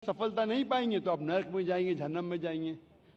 सफलता नहीं पाएंगे तो आप नरक में जाएंगे, जहन्नम में जाएंगे।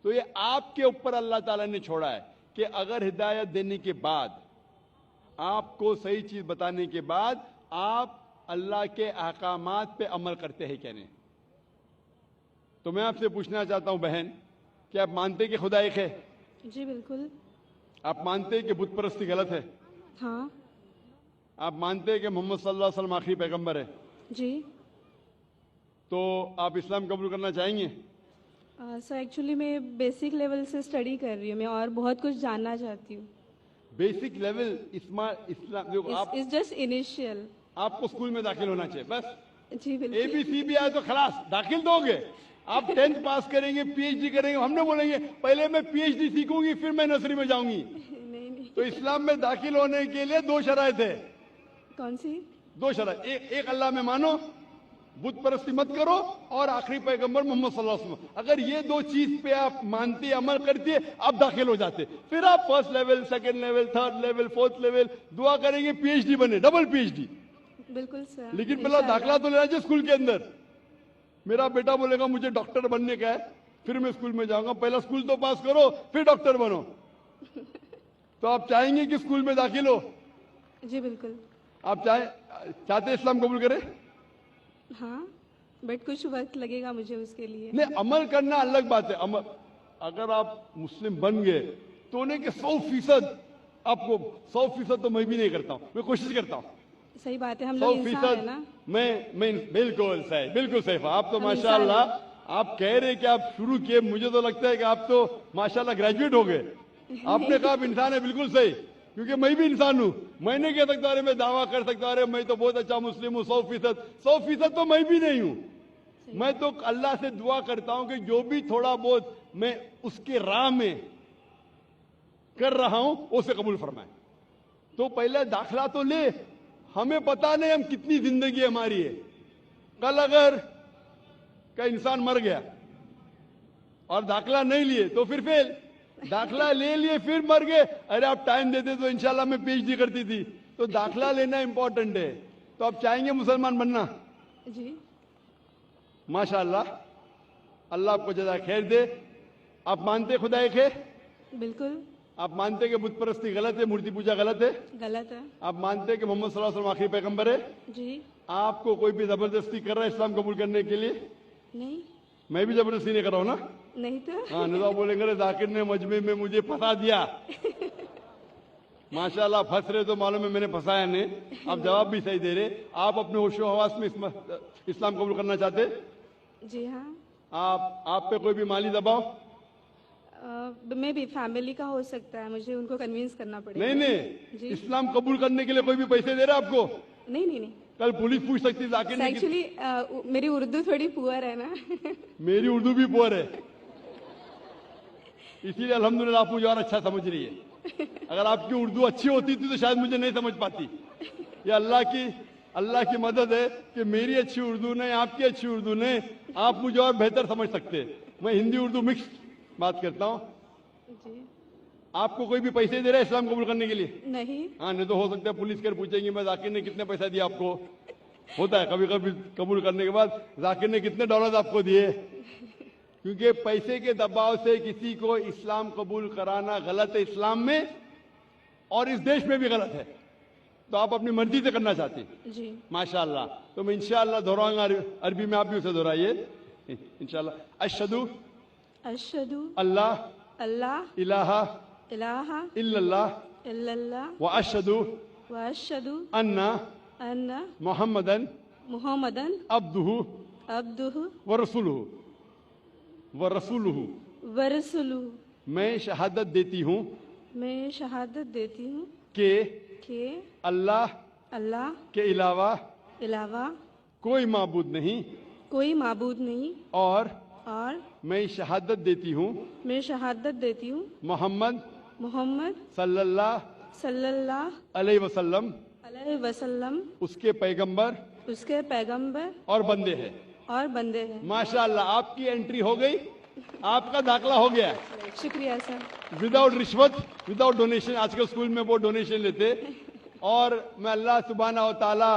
तो ये आपके ऊपर अल्लाह ताला ने छोड़ा है कि अगर हिदायत देने के बाद, आपको सही चीज बताने के बाद आप अल्लाह के अहकामात पे अमल करते हैं क्या नहीं। तो मैं आपसे पूछना चाहता हूं बहन, कि आप मानते हैं कि खुदा एक है? जी बिल्कुल। आप मानते हैं कि बुत परस्ती गलत है? हाँ। आप मानते हैं कि मोहम्मद सल्लल्लाहु अलैहि वसल्लम आखिरी पैगंबर है? जी। तो आप इस्लाम कबूल करना चाहेंगे? सर एक्चुअली मैं बेसिक लेवल से स्टडी कर रही हूँ, मैं और बहुत कुछ जानना चाहती हूँ। बेसिक लेवल इस्लाम देखो, आप इट्स जस्ट इनिशियल। आपको स्कूल में दाखिल होना चाहिए बस। जी बिल्कुल। ABC भी आए तो खलास दाखिल दोगे। आप 10th पास करेंगे, PhD करेंगे, हमने बोलेंगे पहले मैं PhD सीखूंगी फिर मैं नर्सरी में जाऊंगी। नहीं नहीं। तो इस्लाम में दाखिल होने के लिए 2 शराइत है। कौन सी? 2 शराइत, एक अल्लाह में मानो, बुत परस्ती मत करो, और आखिरी पैगंबर मोहम्मद सल्लल्लाहु अलैहि वसल्लम। अगर ये 2 चीज पे आप मानते, अमल करते, आप दाखिल हो जाते। फिर आप first level, second level, third level, fourth level दुआ करेंगे, PhD बने, डबल PhD। बिल्कुल सर। लेकिन पहला दाखिला तो लेना चाहिए स्कूल के अंदर। मेरा बेटा बोलेगा मुझे डॉक्टर बनने का है, फिर मैं स्कूल में जाऊंगा। पहला स्कूल तो पास करो फिर डॉक्टर बनो। तो आप चाहेंगे कि स्कूल में दाखिल हो? जी बिल्कुल। आप चाहते इस्लाम कबूल करें? हाँ, बट कुछ वक्त लगेगा मुझे उसके लिए। नहीं, अमल करना अलग बात है। अमल, अगर आप मुस्लिम बन गए तो उन्हें कि 100% आपको 100% तो मैं भी नहीं करता हूँ, मैं कोशिश करता हूँ। सही बात है, हम लोग इंसान है ना। मैं बिल्कुल सही, बिल्कुल सही। आप तो हम माशाल्लाह, आप कह रहे कि आप शुरू किए, मुझे तो लगता है कि आप तो माशाल्लाह ग्रेजुएट हो गए। आपने कहा आप इंसान है, बिल्कुल सही, क्योंकि मैं भी इंसान हूं। मैं नहीं कह सकता अरे मैं दावा कर सकता अरे मैं तो बहुत अच्छा मुस्लिम हूँ 100% तो मैं भी नहीं हूं। मैं तो अल्लाह से दुआ करता हूं कि जो भी थोड़ा बहुत मैं उसके राह में कर रहा हूं उसे कबूल फरमाए। तो पहले दाखिला तो ले। हमें पता नहीं हम कितनी जिंदगी हमारी है। कल अगर का इंसान मर गया और दाखिला नहीं लिए तो फिर फेल। दाखिला ले लिए फिर मर गए, अरे आप टाइम देते तो इंशाल्लाह मैं PhD करती थी। तो दाखिला लेना इंपॉर्टेंट है। तो आप चाहेंगे मुसलमान बनना? जी। माशाल्लाह, अल्लाह आपको जज़ा खैर दे। आप मानते खुदा एक है? बिल्कुल। आप मानते कि बुत परस्ती गलत है, मूर्ति पूजा गलत है? गलत है। आप मानते कि मोहम्मद सल्लल्लाहु अलैहि वसल्लम आखिरी पैगंबर है? जी। आपको कोई भी जबरदस्ती कर रहा है इस्लाम कबूल करने के लिए? नहीं। मैं भी जबरदस्ती नहीं कर रहा हूं ना। नहीं तो। हाँ, नहीं तो बोलेंगे रे जाकिर ने मजमे में मुझे फंसा दिया। माशाल्लाह, फंस रहे तो मालूम है मैंने फंसाया नहीं। आप जवाब भी सही दे रहे। आप अपने होशो हवास में इस्लाम कबूल करना चाहते? जी हाँ। आप पे कोई भी माली दबाव? मे भी फैमिली का हो सकता है, मुझे उनको कन्विंस करना पड़ेगा। नहीं नहीं, इस्लाम कबूल करने के लिए कोई भी पैसे दे रहा है आपको? नहीं नहीं नहीं। कल पुलिस पूछ सकती जाकिर ने। एक्चुअली मेरी उर्दू थोड़ी पुअर है ना। मेरी उर्दू भी पुअर है, इसीलिए अल्हम्दुलिल्लाह आप मुझे और अच्छा समझ रही है। अगर आपकी उर्दू अच्छी होती थी तो शायद मुझे नहीं समझ पाती। ये अल्लाह की मदद है कि मेरी अच्छी उर्दू ने, आपकी अच्छी उर्दू ने आप मुझे और बेहतर समझ सकते। मैं हिंदी उर्दू मिक्स बात करता हूँ। आपको कोई भी पैसे दे रहा है इस्लाम कबूल करने के लिए? नहीं। हाँ, नहीं तो हो सकता है पुलिस कर पूछेंगे मैं जाकिर ने कितने पैसा दिया आपको। होता है कभी कभी कबूल करने के बाद, जाकिर ने कितने डॉलर आपको दिए। क्योंकि पैसे के दबाव से किसी को इस्लाम कबूल कराना गलत है इस्लाम में, और इस देश में भी गलत है। तो आप अपनी मर्जी से करना चाहते हैं। जी। माशाल्लाह। तो मैं इंशाल्लाह दोहराऊंगा, अरबी में आप भी उसे दोहराइए इंशाल्लाह। अशहदु अल्लाह इलाहा इल्लल्लाह व अशहदु अन्ना मुहम्मदन अब्दुहु व रसूलुहु। मैं शहादत देती हूँ कि अल्लाह के अलावा कोई माबूद नहीं, और मैं शहादत देती हूँ मोहम्मद सल्लल्लाहु अलैहि वसल्लम उसके पैगंबर और बंदे हैं। माशाल्लाह, आपकी एंट्री हो गई, आपका दाखला हो गया। शुक्रिया सर। विदाउट रिश्वत, विदाउट डोनेशन। आजकल स्कूल में वो डोनेशन लेते। और मैं अल्लाह सुब्हानहू व तआला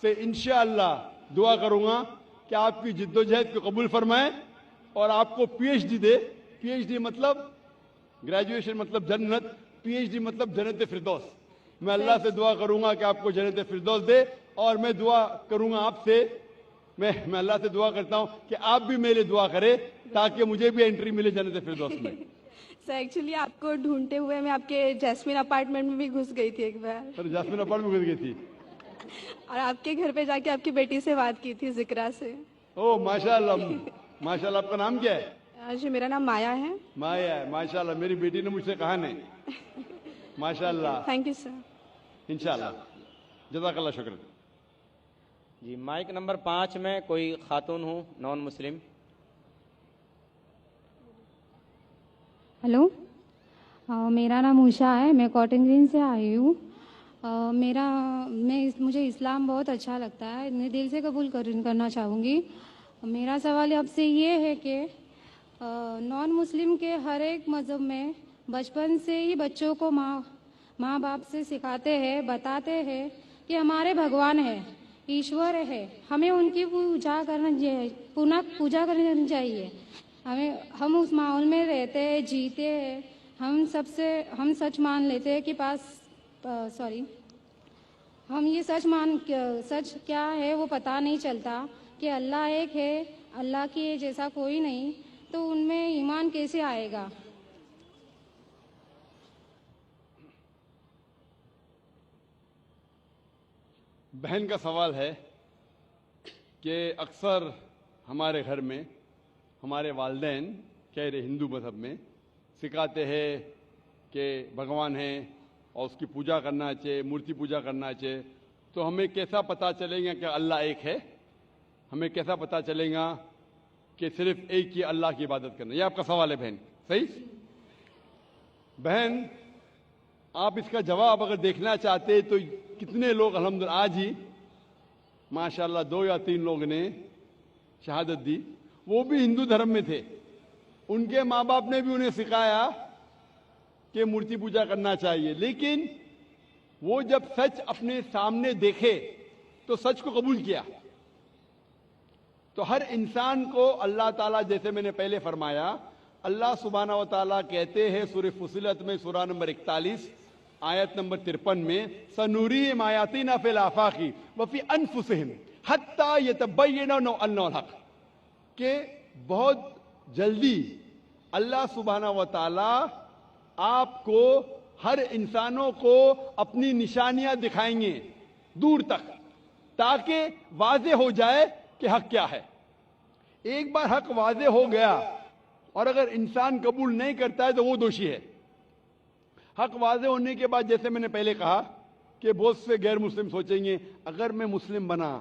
से इंशाअल्लाह दुआ करूंगा कि کہ آپ کی جدوجہد کو قبول فرمائے اور آپ کو پی ایچ ڈی دے. پی ایچ ڈی مطلب گریجویشن مطلب جنت, پی ایچ ڈی مطلب جنت فردوس. میں اللہ سے دعا کروں گا کہ آپ کو جنت فردوس دے, اور میں دعا کروں گا آپ سے, میں اللہ سے دعا کرتا ہوں کہ آپ بھی میرے لیے دعا کرے تاکہ مجھے بھی انٹری ملے جنت فردوس میں. سر ایکچولی آپ کو ڈھونڈتے ہوئے میں آپ کے جیسمین اپارٹمنٹ میں بھی گھس گئی تھی ایک بار, سر جاسمین اپارٹمنٹ میں گھس گئی تھی, اور آپ کے گھر پہ جا کے آپ کی بیٹی سے بات کی تھی, ذکرا سے. او ماشاء اللہ, ماشاء اللہ. آپ کا نام کیا ہے؟ جی میرا نام مایا ہے. مایا ہے, ماشاء اللہ. میری بیٹی نے مجھ سے کہا نہیں, ماشاء اللہ. Thank you sir. انشاءاللہ. جزاک اللہ, شکر. جی مائک نمبر 5 میں کوئی خاتون ہوں نان مسلم. ہلو, میرا نام اوشا ہے, میں کاٹن گرین سے آئی ہوں. مجھے اسلام بہت اچھا لگتا ہے, میں دل سے قبول کرنا چاہوں گی. میرا سوال آپ سے یہ ہے کہ نان مسلم کے ہر ایک مذہب میں بچپن سے ہی بچوں کو ماں باپ سے سکھاتے ہیں, بتاتے ہیں کہ ہمارے بھگوان ہے, ایشور ہے, ہمیں ان کی پوجا کرنی چاہیے. ہم اس ماحول میں رہتے ہیں, جیتے ہیں. ہم سچ مان لیتے ہیں کہ ہم یہ سچ کیا ہے وہ پتہ نہیں چلتا کہ اللہ ایک ہے, اللہ کے جیسا کوئی نہیں, تو ان میں ایمان کیسے آئے گا؟ بہن کا سوال ہے کہ اکثر ہمارے گھر میں ہمارے والدین کہہ رہے ہندو مذہب میں سکھاتے ہیں کہ بھگوان ہیں اور اس کی پوجا کرنا چاہیے, مورتی پوجا کرنا چاہیے. تو ہمیں کیسا پتہ چلے گا کہ اللہ ایک ہے؟ ہمیں کیسا پتہ چلے گا کہ صرف ایک ہی اللہ کی عبادت کرنا؟ یہ آپ کا سوال ہے بہن, صحیح؟ بہن, آپ اس کا جواب اگر دیکھنا چاہتے تو کتنے لوگ الحمدللہ آج ہی ماشاءاللہ 2 یا 3 لوگ نے شہادت دی, وہ بھی ہندو دھرم میں تھے. ان کے ماں باپ نے بھی انہیں سکھایا کہ مورتی پوجا کرنا چاہیے, لیکن وہ جب سچ اپنے سامنے دیکھے تو سچ کو قبول کیا. تو ہر انسان کو اللہ تعالیٰ, جیسے میں نے پہلے فرمایا, اللہ سبحانہ و تعالیٰ کہتے ہیں سورہ فصلت میں سورہ نمبر 41 آیت نمبر 53 میں, سنوریم آیاتنا فی الآفاق وفی انفسہم حتی یتبین انہ الحق, کہ بہت جلدی اللہ سبحانہ و تعالیٰ آپ کو, ہر انسانوں کو اپنی نشانیاں دکھائیں گے دور تک, تاکہ واضح ہو جائے کہ حق کیا ہے. ایک بار حق واضح ہو گیا اور اگر انسان قبول نہیں کرتا ہے تو وہ دوشی ہے. حق واضح ہونے کے بعد, جیسے میں نے پہلے کہا کہ بہت سے غیر مسلم سوچیں گے اگر میں مسلم بنا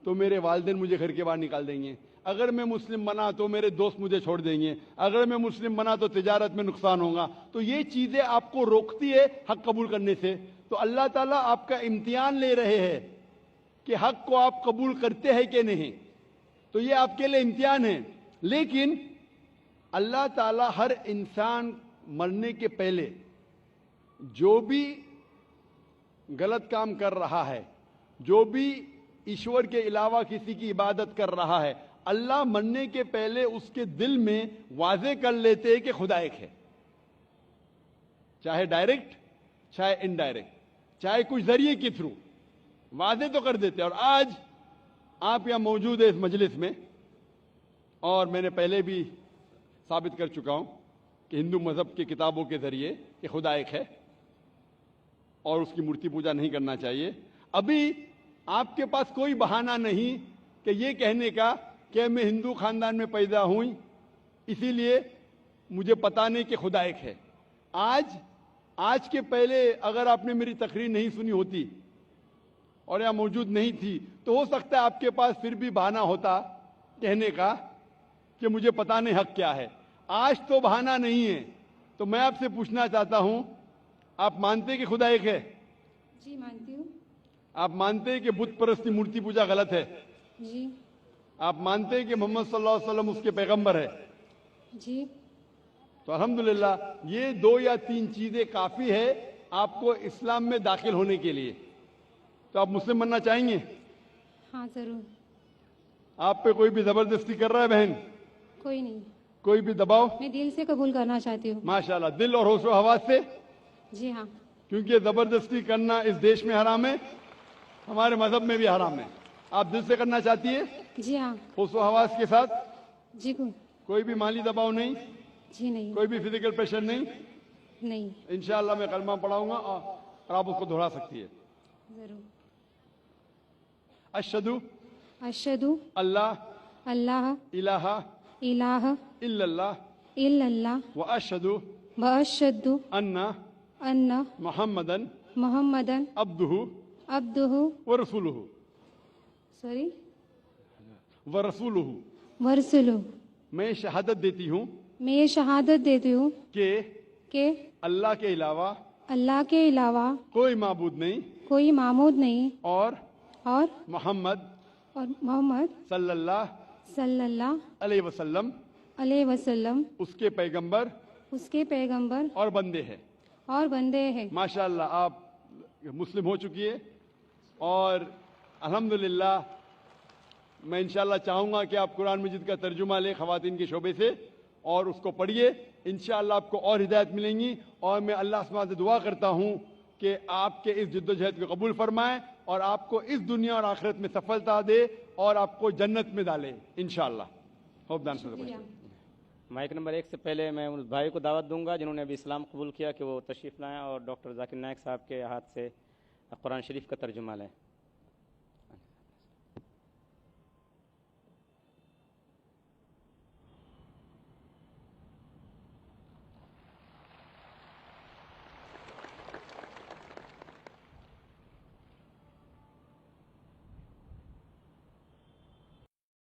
تو میرے والدین مجھے گھر کے باہر نکال دیں گے, اگر میں مسلم بنا تو میرے دوست مجھے چھوڑ دیں گے, اگر میں مسلم بنا تو تجارت میں نقصان ہوگا. تو یہ چیزیں آپ کو روکتی ہے حق قبول کرنے سے. تو اللہ تعالیٰ آپ کا امتحان لے رہے ہیں کہ حق کو آپ قبول کرتے ہیں کہ نہیں. تو یہ آپ کے لیے امتحان ہے. لیکن اللہ تعالیٰ ہر انسان مرنے کے پہلے جو بھی غلط کام کر رہا ہے, جو بھی ایشور کے علاوہ کسی کی عبادت کر رہا ہے, اللہ مرنے کے پہلے اس کے دل میں واضح کر لیتے ہیں کہ خدا ایک ہے, چاہے ڈائریکٹ چاہے انڈائریکٹ, چاہے کچھ ذریعے کے تھرو واضح تو کر دیتے. اور آج آپ یہاں موجود ہیں اس مجلس میں, اور میں نے پہلے بھی ثابت کر چکا ہوں کہ ہندو مذہب کی کتابوں کے ذریعے کہ خدا ایک ہے اور اس کی مورتی پوجا نہیں کرنا چاہیے. ابھی آپ کے پاس کوئی بہانہ نہیں کہ یہ کہنے کا کہ میں ہندو خاندان میں پیدا ہوں اسی لیے مجھے پتہ نہیں کہ خدا ایک ہے. آج کے پہلے اگر آپ نے میری تقریر نہیں سنی ہوتی اور یہاں موجود نہیں تھی تو ہو سکتا ہے آپ کے پاس پھر بھی بہانہ ہوتا کہنے کا کہ مجھے پتہ نہیں حق کیا ہے. آج تو بہانہ نہیں ہے. تو میں آپ سے پوچھنا چاہتا ہوں, آپ مانتے ہیں کہ خدا ایک ہے؟ جی مانتی ہوں. آپ مانتے ہیں کہ بت پرستی مورتی پوجا غلط ہے؟ جی. آپ مانتے ہیں کہ محمد صلی اللہ علیہ وسلم اس کے پیغمبر ہے؟ جی. تو الحمدللہ یہ 2 یا 3 چیزیں کافی ہے آپ کو اسلام میں داخل ہونے کے لیے. تو آپ مسلم بننا چاہیں گے؟ ہاں ضرور. आप पे कोई भी जबरदस्ती कर रहा है बहन? कोई नहीं, कोई भी दबाव? मैं दिल से कबूल करना चाहती हूँ। माशाल्लाह, दिल और होशो हवास से, जी हाँ। क्योंकि ये जबरदस्ती करना इस देश में हराम है, हमारे मजहब में भी हराम है। आप दिल से करना चाहती है, जी हाँ। होशो हवास के साथ, जी कोई भी माली दबाव नहीं, जी नहीं, कोई भी फिजिकल प्रेशर नहीं। नहीं, इंशाअल्लाह मैं कलमा पढ़ाऊंगा और आप उसको दोहरा सकती है। जरूर। अशहदु अशहदु अल्लाह अल्लाह इलाहा इलाहा इल्लल्लाह इल्लल्लाह व अशहदु व अशहदु अन्ना अन्ना मुहम्मदन मुहम्मदन अब्दुहु अब्दुहु व रसूलुहु सॉरी व रसूलुहु। वरसुलु। मैं शहादत देती हूँ मैं ये शहादत देती हूँ कि अल्लाह के अलावा कोई माबूद नहीं कोई मामूद नहीं और और मोहम्मद मोहम्मद सल्लल्लाहु अलैहि वसल्लम उसके पैगंबर और बंदे हैं। माशाअल्लाह, आप मुस्लिम हो चुकी है और अल्हम्दुलिल्लाह मैं इंशाअल्लाह चाहूँगा कि आप कुरान मजीद का तर्जुमा लें ख़वातीन के शोबे से और उसको पढ़िए। इंशाअल्लाह आपको और हिदायत मिलेंगी और मैं अल्लाह सुब्हानहू से दुआ करता हूँ कि आपके इस जिद्दोजहद को कबूल फरमाए और आपको इस दुनिया और आखिरत में सफलता दे और आपको जन्नत में डाले इंशाअल्लाह। Hope the answer the question. Mic number 1 से पहले मैं उन भाई को दावत दूंगा जिन्होंने अभी इस्लाम कबूल किया कि वो तशरीफ़ लाएँ और डॉक्टर जाकिर नायक साहब के हाथ से कुरान शरीफ का तर्जुमा लें।